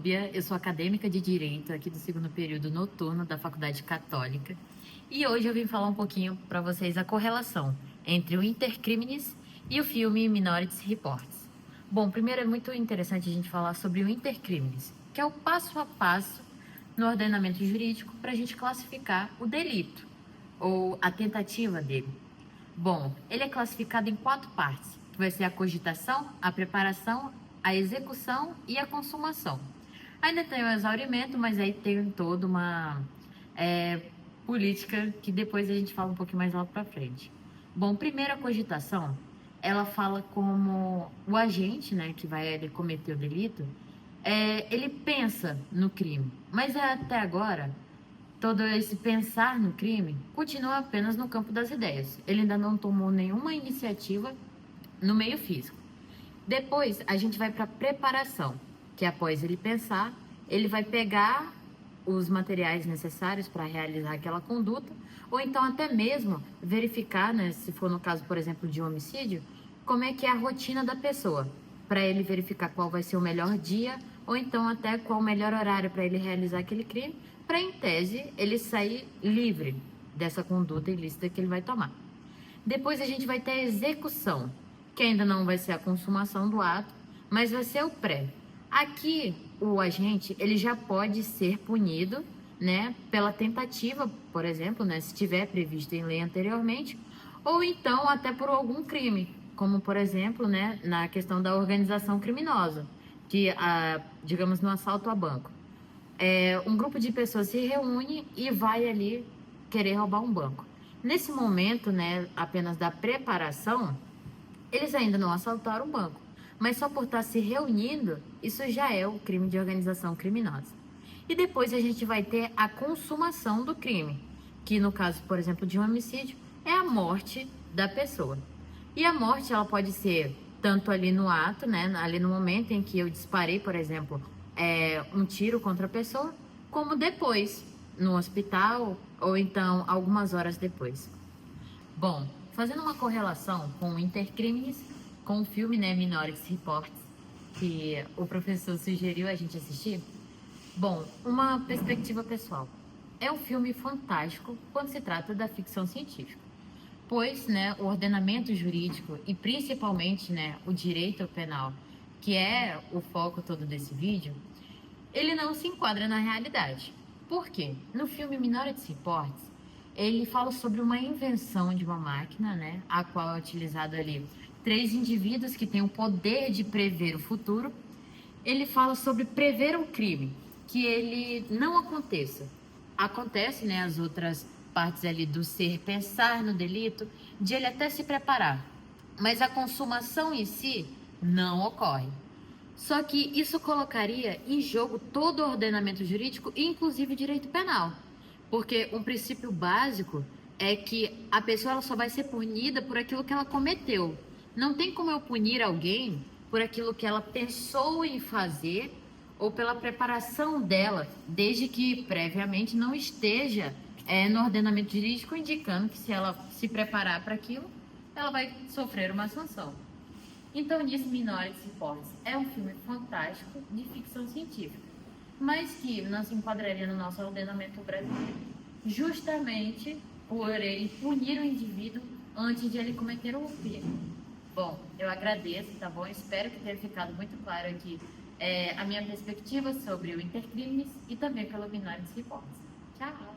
Núbia, eu sou acadêmica de Direito aqui do segundo período noturno da Faculdade Católica e hoje eu vim falar um pouquinho para vocês a correlação entre o Intercrimes e o filme Minority Reports. Bom, primeiro é muito interessante a gente falar sobre o Intercrimes, que é o passo a passo no ordenamento jurídico para a gente classificar o delito ou a tentativa dele. Bom, ele é classificado em 4 partes, que vai ser a cogitação, a preparação, a execução e a consumação. Ainda tem o exaurimento, mas aí tem toda uma política que depois a gente fala um pouquinho mais lá para frente. Bom, primeiro a cogitação, ela fala como o agente, né, que vai ali cometer o delito, ele pensa no crime, mas até agora todo esse pensar no crime continua apenas no campo das ideias. Ele ainda não tomou nenhuma iniciativa no meio físico. Depois, a gente vai para a preparação, que após ele pensar, ele vai pegar os materiais necessários para realizar aquela conduta, ou então até mesmo verificar, né, se for no caso, por exemplo, de um homicídio, como é que é a rotina da pessoa, para ele verificar qual vai ser o melhor dia, ou então até qual o melhor horário para ele realizar aquele crime, para, em tese, ele sair livre dessa conduta ilícita que ele vai tomar. Depois a gente vai ter a execução, que ainda não vai ser a consumação do ato, mas vai ser o pré. Aqui, o agente, ele já pode ser punido, né, pela tentativa, por exemplo, né, se tiver previsto em lei anteriormente, ou então até por algum crime, como, por exemplo, né, na questão da organização criminosa, que, digamos, no assalto a banco. Um grupo de pessoas se reúne e vai ali querer roubar um banco. Nesse momento, né, apenas da preparação, eles ainda não assaltaram o banco, mas só por estar se reunindo, isso já é o crime de organização criminosa. E depois a gente vai ter a consumação do crime, que no caso, por exemplo, de um homicídio, é a morte da pessoa. E a morte, ela pode ser tanto ali no ato, né, ali no momento em que eu disparei, por exemplo, um tiro contra a pessoa, como depois, no hospital, ou então algumas horas depois. Bom, fazendo uma correlação com o Intercrimes, com o filme, né, Minority Reports, que o professor sugeriu a gente assistir. Bom, uma perspectiva pessoal. É um filme fantástico quando se trata da ficção científica, pois, né, o ordenamento jurídico e principalmente, né, o direito penal, que é o foco todo desse vídeo, ele não se enquadra na realidade. Por quê? No filme Minority Reports, ele fala sobre uma invenção de uma máquina, né, a qual é utilizado ali 3 indivíduos que têm o poder de prever o futuro. Ele fala sobre prever o crime, que ele não aconteça. Acontece, né, as outras partes ali do ser pensar no delito, de ele até se preparar, mas a consumação em si não ocorre. Só que isso colocaria em jogo todo o ordenamento jurídico, inclusive direito penal. Porque um princípio básico é que a pessoa ela só vai ser punida por aquilo que ela cometeu. Não tem como eu punir alguém por aquilo que ela pensou em fazer ou pela preparação dela, desde que previamente não esteja no ordenamento jurídico indicando que se ela se preparar para aquilo, ela vai sofrer uma sanção. Então, nisso, Minority Reports é um filme fantástico de ficção científica, mas que não se enquadraria no nosso ordenamento brasileiro, justamente por ele punir o indivíduo antes de ele cometer o crime. Bom, eu agradeço, tá bom? Espero que tenha ficado muito claro aqui a minha perspectiva sobre o Intercrimes e também pelo Minority Reports. Tchau!